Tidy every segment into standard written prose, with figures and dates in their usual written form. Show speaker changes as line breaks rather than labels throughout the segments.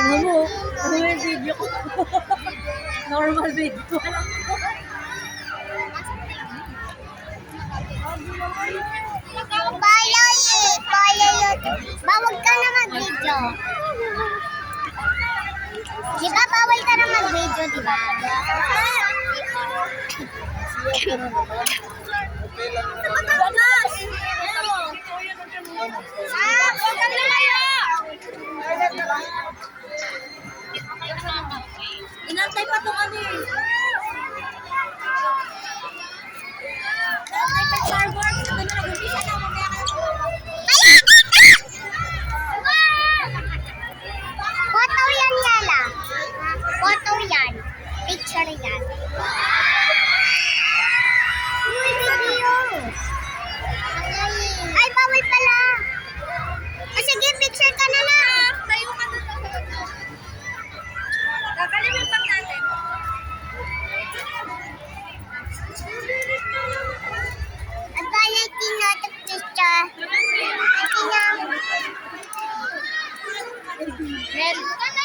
Tingnan mo, ano yung video ko? Normal video.
Bawal ka na mag-video. Di ba bawal ka na mag-video, di ba?
Inantay pa itong ano eh. Inantay pa Starboard. Ito na nag-umpisa na mamaya
Photo yan, Yala. Photo yan. Picture yan. Uy, video. Ay, bawal pala. O sige, picture ka na na.
tayo ka na. Kakalimutan natin.
At bala tinatak picture.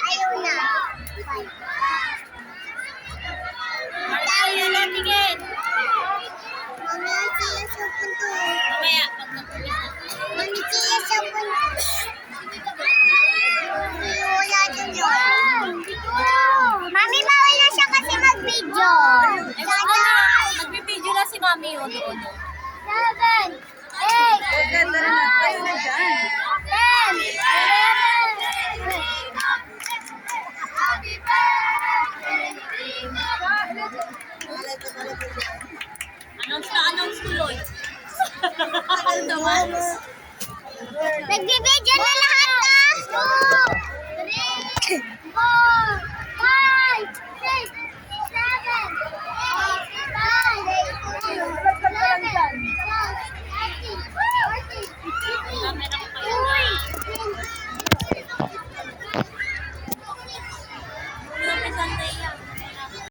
Ayaw na.
Tayo na tingin.
Mami, siya sa punto.
Mamaya.
Mami, siya sa punto. Wala dun yun. Mami, bawal na siya kasi mag-video.
Nagbibideo na si Mami yun doon.
7, 8,
Ganda na. Tayo na dyan.
10, 11.
Announce tuloy. Ano naman?
Nagbibideo na lahat ka.